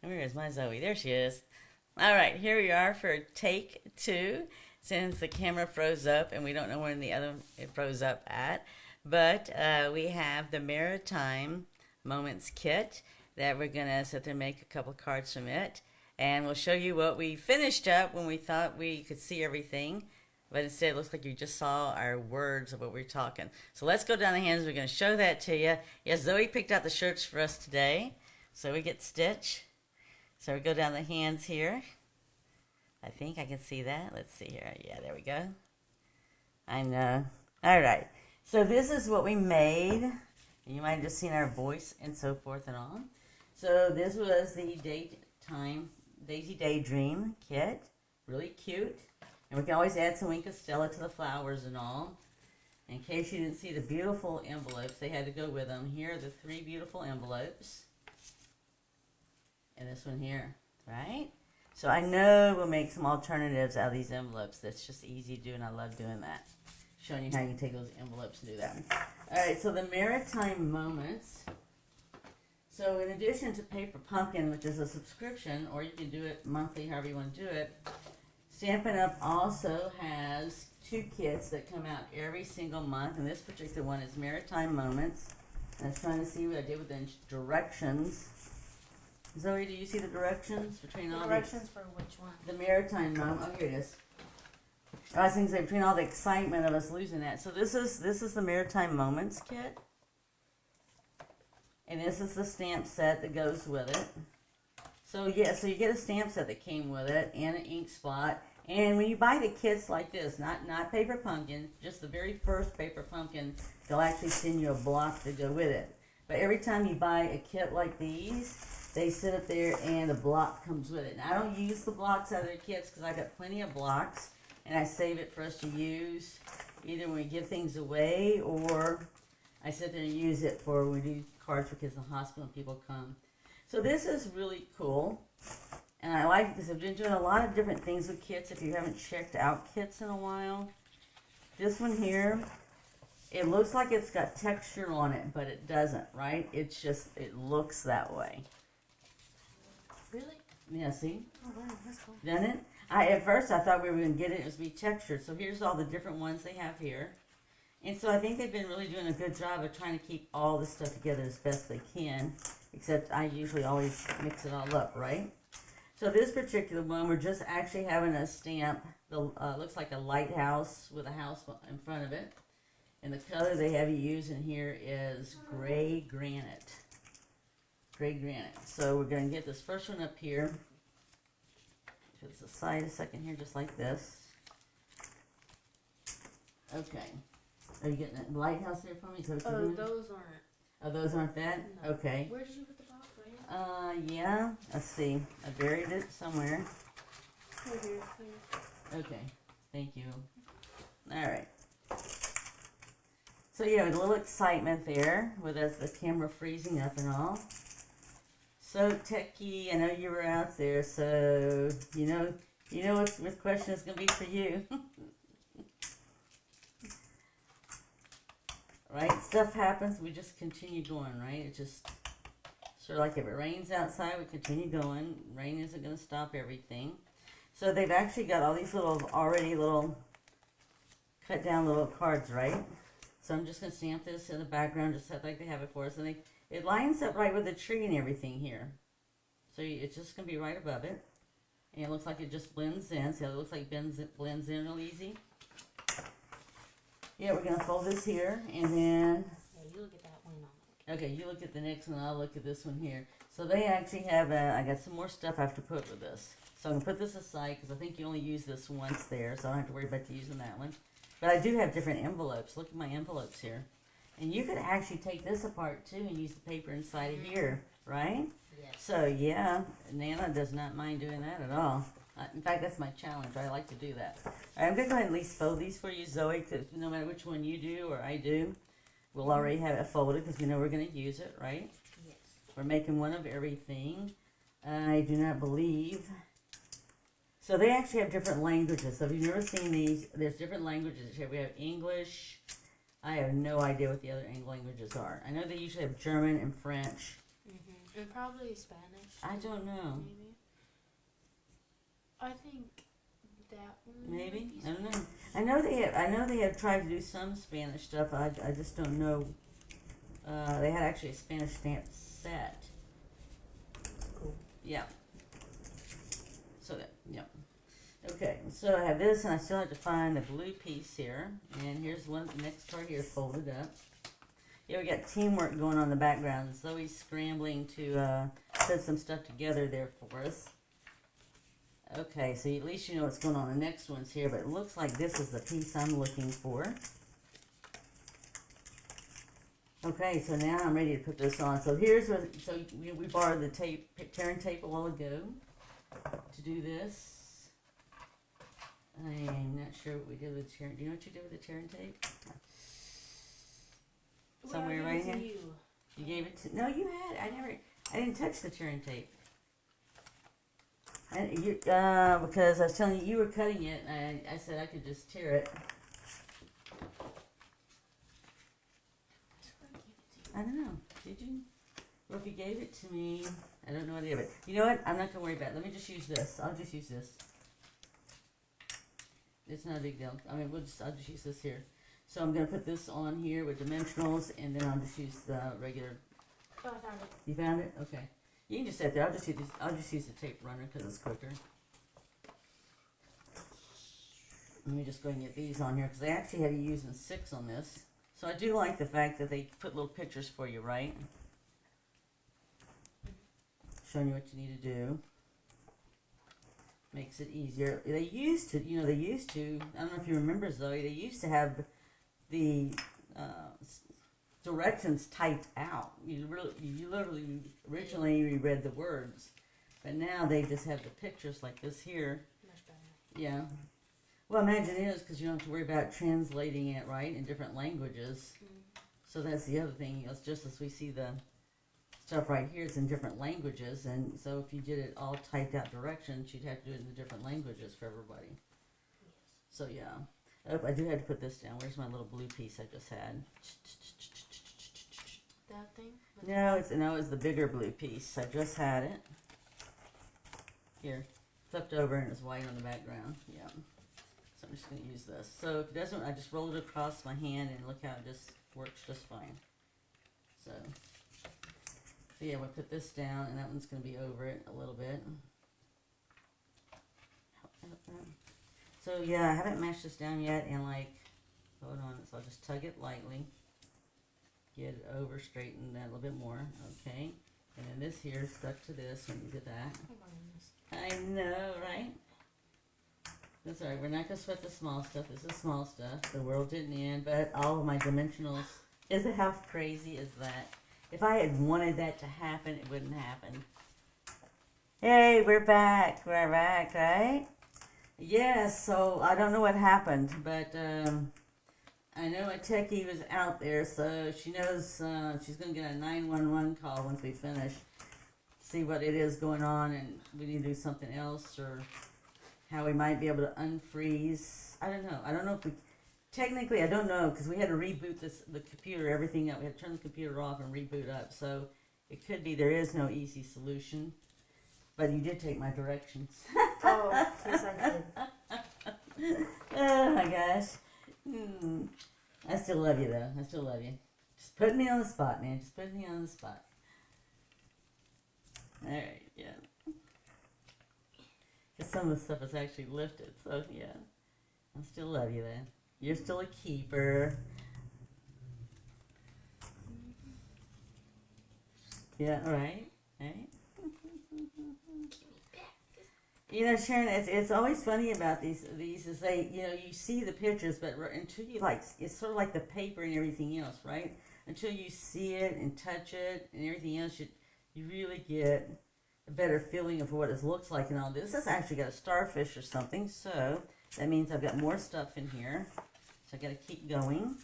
Where is my Zoe? There she is. All right, here we are for take two. Since the camera froze up and we don't know where the other it froze up at, but we have the Maritime Moments Kit that we're gonna sit there and make a couple cards from it, and we'll show you what we finished up when we thought we could see everything, but instead it looks like you just saw our words of what we're talking. So let's go down the hands. We're gonna show that to you. Yes, Zoe picked out the shirts for us today, so we get stitch. So we go down the hands here. I think I can see that. Let's see here. Yeah, there we go. I know. All right. So this is what we made. You might have just seen our voice and so forth and on. So this was the Daytime Daisy Daydream kit. Really cute. And we can always add some Wink of Stella to the flowers and all. In case you didn't see the beautiful envelopes, they had to go with them. Here are the 3 beautiful envelopes. And this one here, right? So I know we'll make some alternatives out of these envelopes. That's just easy to do, and I love doing that. Showing you how you can take those envelopes and do that. All right, so the Maritime Moments. So in addition to Paper Pumpkin, which is a subscription, or you can do it monthly, however you want to do it, Stampin' Up! Also has 2 kits that come out every single month, and this particular one is Maritime Moments. And I was trying to see what I did with the directions. Zoe, do you see the directions between all the directions for which one? The Maritime Moment. Oh, here it is. I was thinking between all the excitement of us losing that. So this is the Maritime Moments kit, and this is the stamp set that goes with it. So yeah, so you get a stamp set that came with it and an ink spot. And when you buy the kits like this, not Paper Pumpkin, just the very first Paper Pumpkin, they'll actually send you a block to go with it. But every time you buy a kit like these, they sit up there and the block comes with it. Now, I don't use the blocks out of their kits because I got plenty of blocks, and I save it for us to use either when we give things away, or I sit there and use it for when we do cards for kids in the hospital and people come. So this is really cool, and I like it because I've been doing a lot of different things with kits. If you haven't checked out kits in a while, this one here, it looks like it's got texture on it, but it doesn't, right? It's just, it looks that way. Really? Yeah, see? Oh, wow, that's cool. Doesn't it? At first I thought we were going to get it was be textured. So here's all the different ones they have here. And so I think they've been really doing a good job of trying to keep all this stuff together as best they can. Except I usually always mix it all up, right? So this particular one, we're just actually having a stamp. The looks like a lighthouse with a house in front of it. And the color they have you use in here is gray granite. Gray granite. So we're going to get this first one up here. To the side a second here, just like this. Okay. Are you getting that lighthouse there for me? Oh, those aren't. Oh, those aren't that? No. Okay. Where did you put the box? Right here? Yeah. Let's see. I buried it somewhere. Right here, please. Okay. Thank you. All right. So yeah, a little excitement there with us, the camera freezing up and all. So techie, I know you were out there, so you know what question is going to be for you. Right? Stuff happens, we just continue going, right? It just, sort of like if it rains outside, we continue going. Rain isn't going to stop everything. So they've actually got all these little cut down little cards, right? So I'm just going to stamp this in the background just like they have it for us. And it lines up right with the tree and everything here. So it's just going to be right above it. And it looks like it just blends in. See how it looks like it blends in real easy? Yeah, we're going to fold this here. And then... Yeah, you look at that one. I'll look. Okay, you look at the next one. I'll look at this one here. So they actually have... I got some more stuff I have to put with this. So I'm going to put this aside because I think you only use this once there. So I don't have to worry about using that one. But I do have different envelopes. Look at my envelopes here. And you could actually take this apart too and use the paper inside of here, right? Yes. So yeah, Nana does not mind doing that at all. In fact, that's my challenge. I like to do that. All right, I'm going to go ahead and at least fold these for you, Zoe, because no matter which one you do or I do, we'll already have it folded because we know we're going to use it, right? Yes. We're making one of everything. I do not believe... So they actually have different languages. So if you've never seen these, there's different languages here. We have English. I have no idea what the other languages are. I know they usually have German and French. And probably Spanish. I don't know. Maybe. I think that one. Maybe? Might be I don't know. Spanish. I know they have tried to do some Spanish stuff. I just don't know. They had actually a Spanish stamp set. Cool. Yeah. So that, yeah. Okay, so I have this, and I still have to find the blue piece here. And here's one, the next part here folded up. Yeah, we got teamwork going on in the background. Zoe's scrambling to put some stuff together there for us. Okay, so at least you know what's going on. The next one's here, but it looks like this is the piece I'm looking for. Okay, so now I'm ready to put this on. So here's what, so we borrowed the tape, tearing tape a while ago to do this. I'm not sure what we did with the tearing. Do you know what you did with the tearing tape? Somewhere right here. You gave it to, no, you had it. I didn't touch the tearing tape. Because I was telling you, you were cutting it, and I said I could just tear it. I don't know. Did you? Well, if you gave it to me, I don't know what I did. But you know what? I'm not going to worry about it. Let me just use this. I'll just use this. It's not a big deal. I mean, I'll just use this here. So I'm going to put this on here with dimensionals, and then I'll just use the regular. Oh, I found it. You found it? Okay. You can just sit there. I'll just use the tape runner because it's quicker. Let me just go and get these on here because they actually have you using 6 on this. So I do like the fact that they put little pictures for you, right? Showing you what you need to do. Makes it easier. They used to, I don't know if you remember, Zoe, they used to have the directions typed out. You literally originally read the words, but now they just have the pictures like this here. Much better. Yeah. Well, imagine it is because you don't have to worry about translating it, right, in different languages. Mm. So that's the other thing. It's just as we see the stuff right here, it's in different languages, and so if you did it all typed out directions, you'd have to do it in the different languages for everybody. Yes. So yeah. Oh, I do have to put this down. Where's my little blue piece I just had? That thing? No, it's the bigger blue piece. I just had it. Here, flipped over and it's white on the background. Yeah. So I'm just going to use this. So if it doesn't, I just roll it across my hand and look how it just works just fine. So yeah, we'll put this down and that one's going to be over it a little bit. So yeah, I haven't mashed this down yet and hold on, so I'll just tug it lightly. Get it over, straighten that a little bit more, okay? And then this here is stuck to this when you did that. I know, right? That's all right. We're not going to sweat the small stuff. This is small stuff. The world didn't end, but all of my dimensionals. How crazy is that? If I had wanted that to happen, it wouldn't happen. Hey, we're back. We're back, right? Yes, so I don't know what happened, but I know a techie was out there, so she knows she's going to get a 911 call once we finish. See what it is going on, and we need to do something else, or how we might be able to unfreeze. I don't know. I don't know if we... Technically, I don't know, because we had to reboot the computer, everything up. We had to turn the computer off and reboot up, so it could be there is no easy solution. But you did take my directions. Oh, yes I did. Oh my gosh. I still love you though. I still love you. Just put me on the spot, man. Just put me on the spot. Alright, yeah. Because some of the stuff is actually lifted, so yeah. I still love you though. You're still a keeper. Yeah, alright. Alright. You know, Sharon, it's always funny about these is you see the pictures, but until you it's sort of like the paper and everything else, right? Until you see it and touch it and everything else, you really get a better feeling of what it looks like and all this. This has actually got a starfish or something, so that means I've got more stuff in here. So I got to keep going.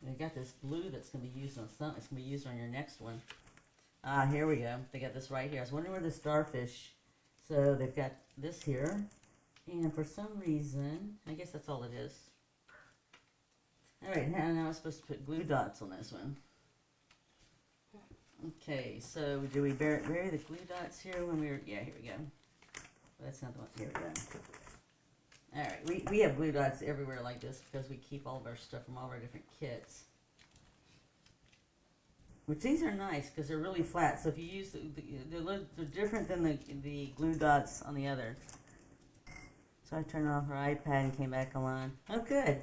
And I got this blue that's going to be used on something. It's going to be used on your next one. Ah, here we go. They got this right here. I was wondering where the starfish... So they've got this here, and for some reason, I guess that's all it is. All right, now I'm supposed to put glue dots on this one. Okay, so do we bury the glue dots here when we were, yeah, here we go. That's not the one, here we go. Alright, we have glue dots everywhere like this because we keep all of our stuff from all of our different kits. Which these are nice because they're really flat, so if you use, they're different than the glue dots on the other. So I turned off her iPad and came back on. Oh good,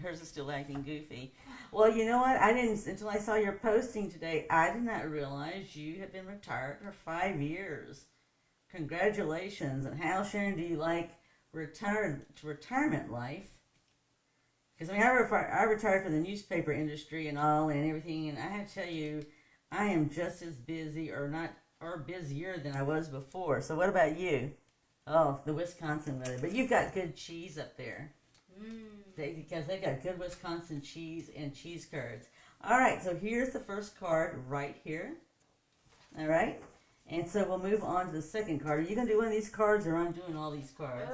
hers is still acting goofy. Well, you know what, I didn't, until I saw your posting today, I did not realize you had been retired for 5 years. Congratulations, and how, Sharon, do you like retirement life? Because I mean, I retired from the newspaper industry and all and everything, and I have to tell you, I am just as busy or busier than I was before. So what about you? Oh, the Wisconsin weather, but you've got good cheese up there. Because they got good Wisconsin cheese and cheese curds. All right, so here's the first card right here. All right. And so we'll move on to the second card. Are you going to do one of these cards, or I'm doing all these cards?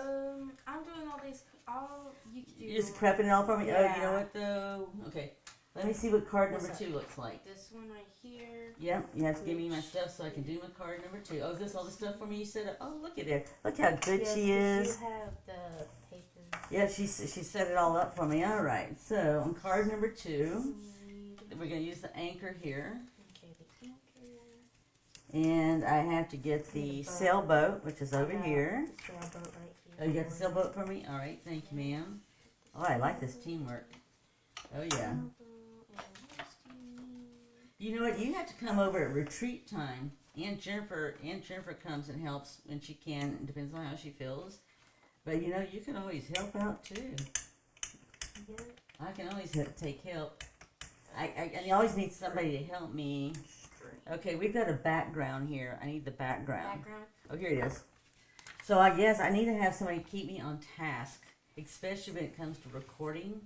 I'm doing all these. All you can do. You're just prepping it all for me? Yeah. Oh, you know what, though? Okay. Let me see what card number 2 looks like. This one right here. Yep, you have to give me my stuff so I can do my card number 2. Oh, is this all the stuff for me you set up? Oh, look at her. Look how good she is. You have the paper. Yeah, she set it all up for me. All right. So on card number 2, we're going to use the anchor here. Okay, the anchor. And I have to get the sailboat, which is over here. The sailboat right here. Oh, you got the sailboat for me? All right, thank you, ma'am. Oh, I like this teamwork. Oh, yeah. You know what? You have to come over at retreat time. Aunt Jennifer comes and helps when she can. It depends on how she feels. But, you know, you can always help out, too. Yeah. I can always take help. I always need somebody to help me. Okay, we've got a background here. I need the background. Oh, here it is. So I guess I need to have somebody keep me on task, especially when it comes to recording.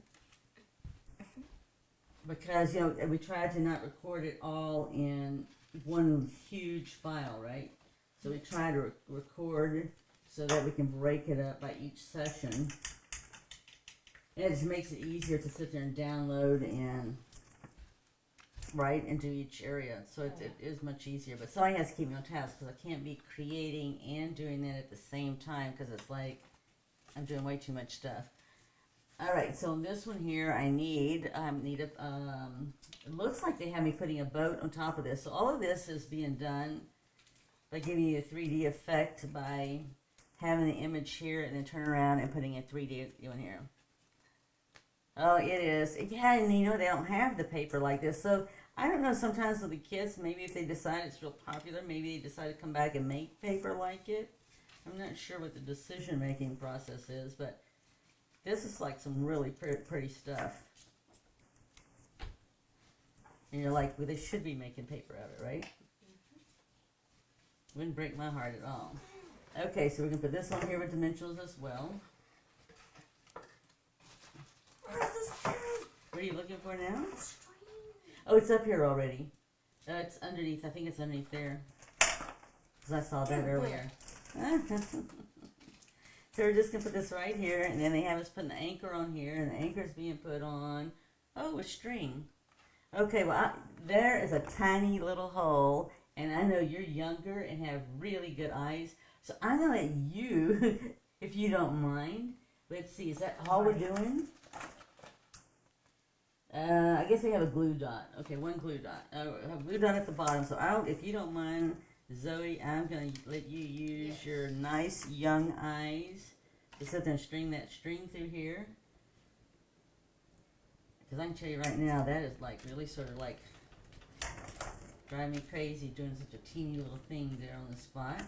Because, you know, we try to not record it all in one huge file, right? So we try to record so that we can break it up by each session. And it just makes it easier to sit there and download and write into each area. So it is much easier. But somebody has to keep me on task because I can't be creating and doing that at the same time because it's like I'm doing way too much stuff. All right, so in this one here, I need it looks like they have me putting a boat on top of this. So all of this is being done by giving you a 3D effect by having the image here and then turn around and putting a 3D in here. Oh, it is. Yeah, and you know, they don't have the paper like this. So I don't know, sometimes with the kids, maybe if they decide it's real popular, maybe they decide to come back and make paper like it. I'm not sure what the decision-making process is, but this is like some really pretty stuff. And you're like, well, they should be making paper out of it, right? Wouldn't break my heart at all. Okay, so we're going to put this on here with dimensionals as well. What are you looking for now? Oh, it's up here already. It's underneath. I think it's underneath there. Because I saw that earlier. So we're just going to put this right here, and then they have us put the anchor on here, and the anchor is being put on, oh, a string. Okay, well, there is a tiny little hole, and I know you're younger and have really good eyes, so I'm going to let you, if you don't mind, let's see, is that all we're doing? I guess they have a glue dot. Okay, one glue dot. I have a glue dot at the bottom, so if you don't mind, Zoe, I'm going to let you use your nice young eyes to sit there and string that string through here. Because I can tell you right now, that is like really sort of like driving me crazy doing such a teeny little thing there on the spot.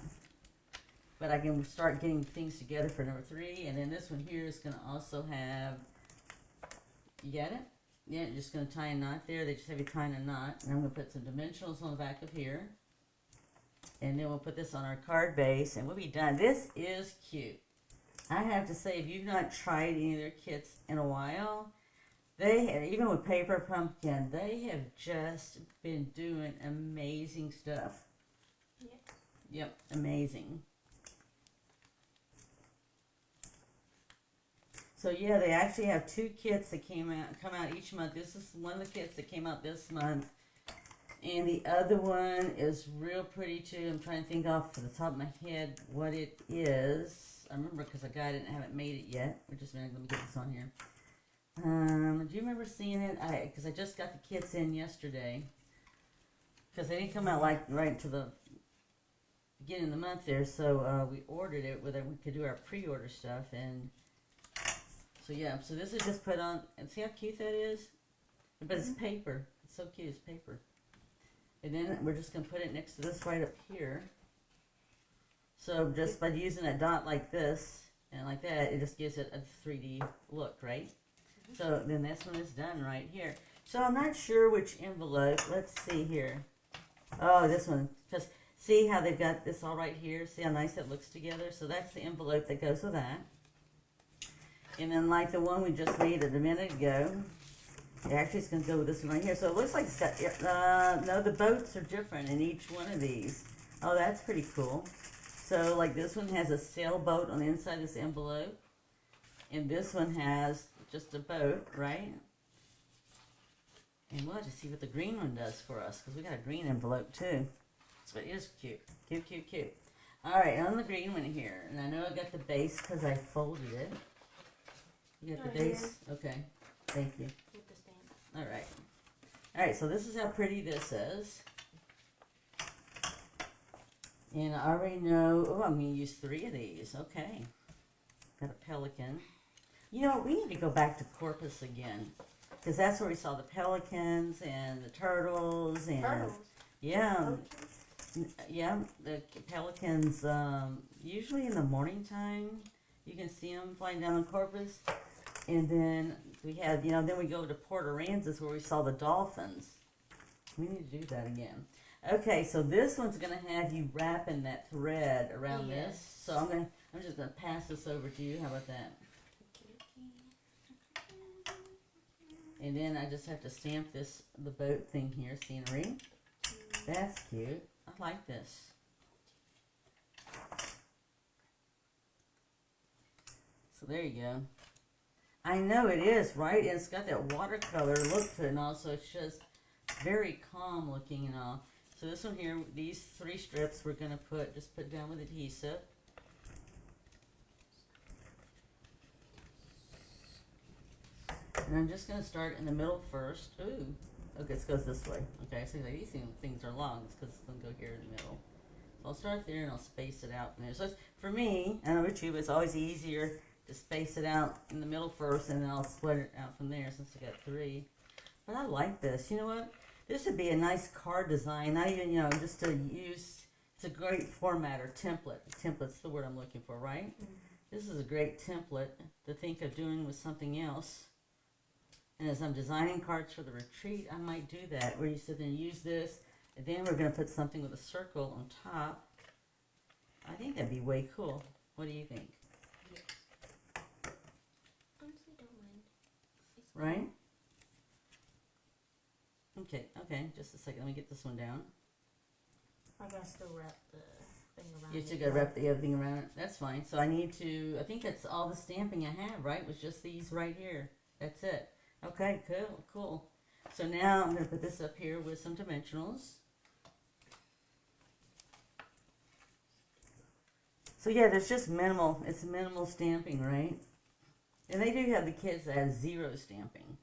But I can start getting things together for number 3. And then this one here is going to also have, you get it? Yeah, just going to tie a knot there. They just have you tying a knot. And I'm going to put some dimensionals on the back of here. And then we'll put this on our card base, and we'll be done. This is cute. I have to say, if you've not tried any of their kits in a while, they have, even with Paper Pumpkin, they have just been doing amazing stuff. Yep, amazing. So yeah, they actually have 2 kits that come out each month. This is one of the kits that came out this month. And the other one is real pretty too. I'm trying to think off the top of my head what it is. I remember because a guy haven't made it yet. We're just let me get this on here. Do you remember seeing it? Because I just got the kits in yesterday. Because they didn't come out like right to the beginning of the month there, so we ordered it whether we could do our pre-order stuff, and so yeah. So this is just put on, and see how cute that is. But it's paper. It's so cute. It's paper. And then we're just gonna put it next to this right up here. So just by using a dot like this and like that, it just gives it a 3D look, right? So then this one is done right here. So I'm not sure which envelope. Let's see here. Oh, this one. Because see how they've got this all right here? See how nice it looks together? So that's the envelope that goes with that. And then like the one we just made a minute ago, it actually is going to go with this one right here. So it looks like it's got, no, the boats are different in each one of these. Oh, that's pretty cool. So like this one has a sailboat on the inside of this envelope. And this one has just a boat, right? And we'll have to see what the green one does for us, because we got a green envelope too. So it is cute. Cute, cute, cute. Alright, on the green one here. And I know I got the base because I folded it. You got the base? Okay. Thank you. With the stamp. Alright. Alright, so this is how pretty this is. And I already know, oh, I'm going to use 3 of these. Okay. Got a pelican. You know, we need to go back to Corpus again. Because that's where we saw the pelicans and the turtles and... Turtles? Yeah. Yeah, the pelicans, usually in the morning time, you can see them flying down on Corpus. And then we had, you know, then we go to Port Aransas where we saw the dolphins. We need to do that again. Okay, so this one's going to have you wrapping that thread around this. So I'm just going to pass this over to you. How about that? And then I just have to stamp the boat thing here, scenery. That's cute. I like this. So there you go. I know it is, right? And it's got that watercolor look to it, and also it's just very calm looking and all. So this one here, these 3 strips we're going to just put down with adhesive. And I'm just going to start in the middle first. Ooh. Okay, it goes this way. Okay, so these things are long. It's because it's going to go here in the middle. So I'll start there and I'll space it out from there. So it's, for me, I don't know about you, but it's always easier to space it out in the middle first, and then I'll split it out from there since I got 3. But I like this. You know what? This would be a nice card design. Not even, you know, just to use. It's a great format or template. Template's the word I'm looking for, right? Mm-hmm. This is a great template to think of doing with something else. And as I'm designing cards for the retreat, I might do that, where you sit there and use this, and then we're going to put something with a circle on top. I think that'd be way cool. What do you think? Yes. Honestly, don't mind. Right? Okay, just a second. Let me get this one down. I gotta still wrap the thing around it. You still gotta wrap the other thing around it. That's fine. So I think that's all the stamping I have, right? Was just these right here. That's it. Okay, cool. So now I'm going to put this up here with some dimensionals. So yeah, there's just minimal, it's minimal stamping, right? And they do have the kits that have 0 stamping.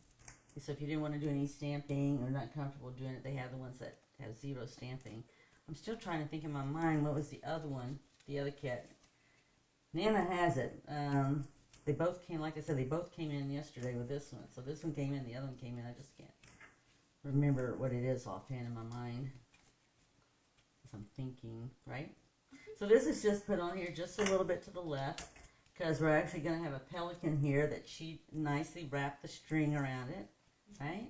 So if you didn't want to do any stamping or not comfortable doing it, they have the ones that have 0 stamping. I'm still trying to think in my mind, what was the other one, the other kit? Nana has it. They both came, like I said, they both came in yesterday with this one. So this one came in, the other one came in. I just can't remember what it is offhand in my mind. As I'm thinking, right? So this is just put on here just a little bit to the left, because we're actually going to have a pelican here that she nicely wrapped the string around it, right?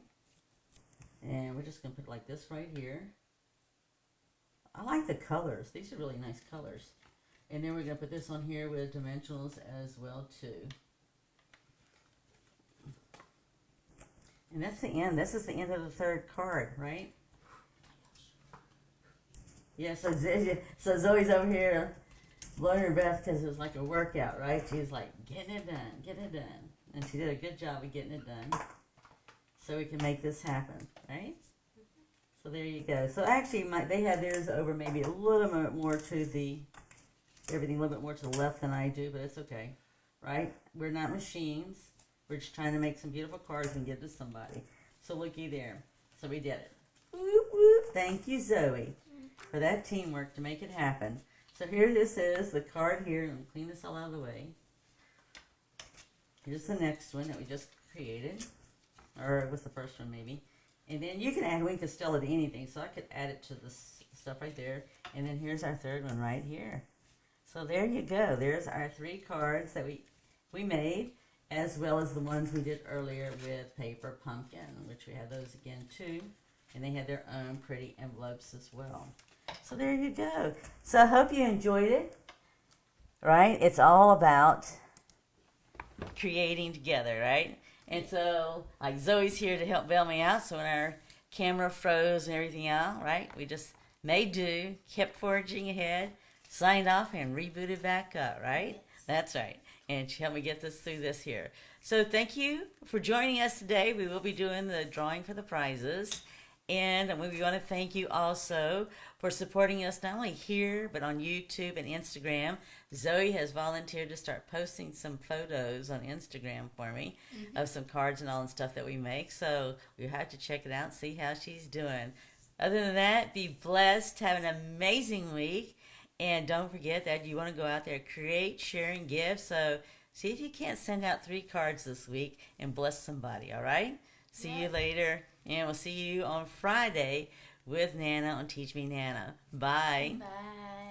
And we're just going to put it like this right here. I like the colors. These are really nice colors. And then we're going to put this on here with dimensionals as well, too. And that's the end. This is the end of the 3rd card, right? Yeah, so Zoe's over here blowing her breath because it was like a workout, right? She was like, getting it done. And she did a good job of getting it done. So we can make this happen, right? So there you go. So actually, they had theirs over maybe a little bit more to the, everything a little bit more to the left than I do, but it's okay, right? We're not machines. We're just trying to make some beautiful cards and give to somebody. So looky there. So we did it. Whoop, whoop. Thank you, Zoe, for that teamwork to make it happen. So here this is, the card here. Let me clean this all out of the way. Here's the next one that we just created. Or it was the first one maybe. And then you can add, we can still add anything. So I could add it to this stuff right there. And then here's our third one right here. So there you go. There's our 3 cards that we made, as well as the ones we did earlier with Paper Pumpkin, which we had those again too. And they had their own pretty envelopes as well. So there you go. So I hope you enjoyed it. Right? It's all about creating together, right? And so, like, Zoe's here to help bail me out. So when our camera froze and everything out, right, we just made do, kept forging ahead, signed off, and rebooted back up, right? Yes. That's right. And she helped me get this through this here. So thank you for joining us today. We will be doing the drawing for the prizes. And we want to thank you also for supporting us not only here, but on YouTube and Instagram. Zoe has volunteered to start posting some photos on Instagram for me of some cards and all and stuff that we make. So we have to check it out and see how she's doing. Other than that, be blessed. Have an amazing week. And don't forget that you want to go out there, create, share, and give. So see if you can't send out 3 cards this week and bless somebody, all right? See you later. And we'll see you on Friday with Nana on Teach Me Nana. Bye. Bye.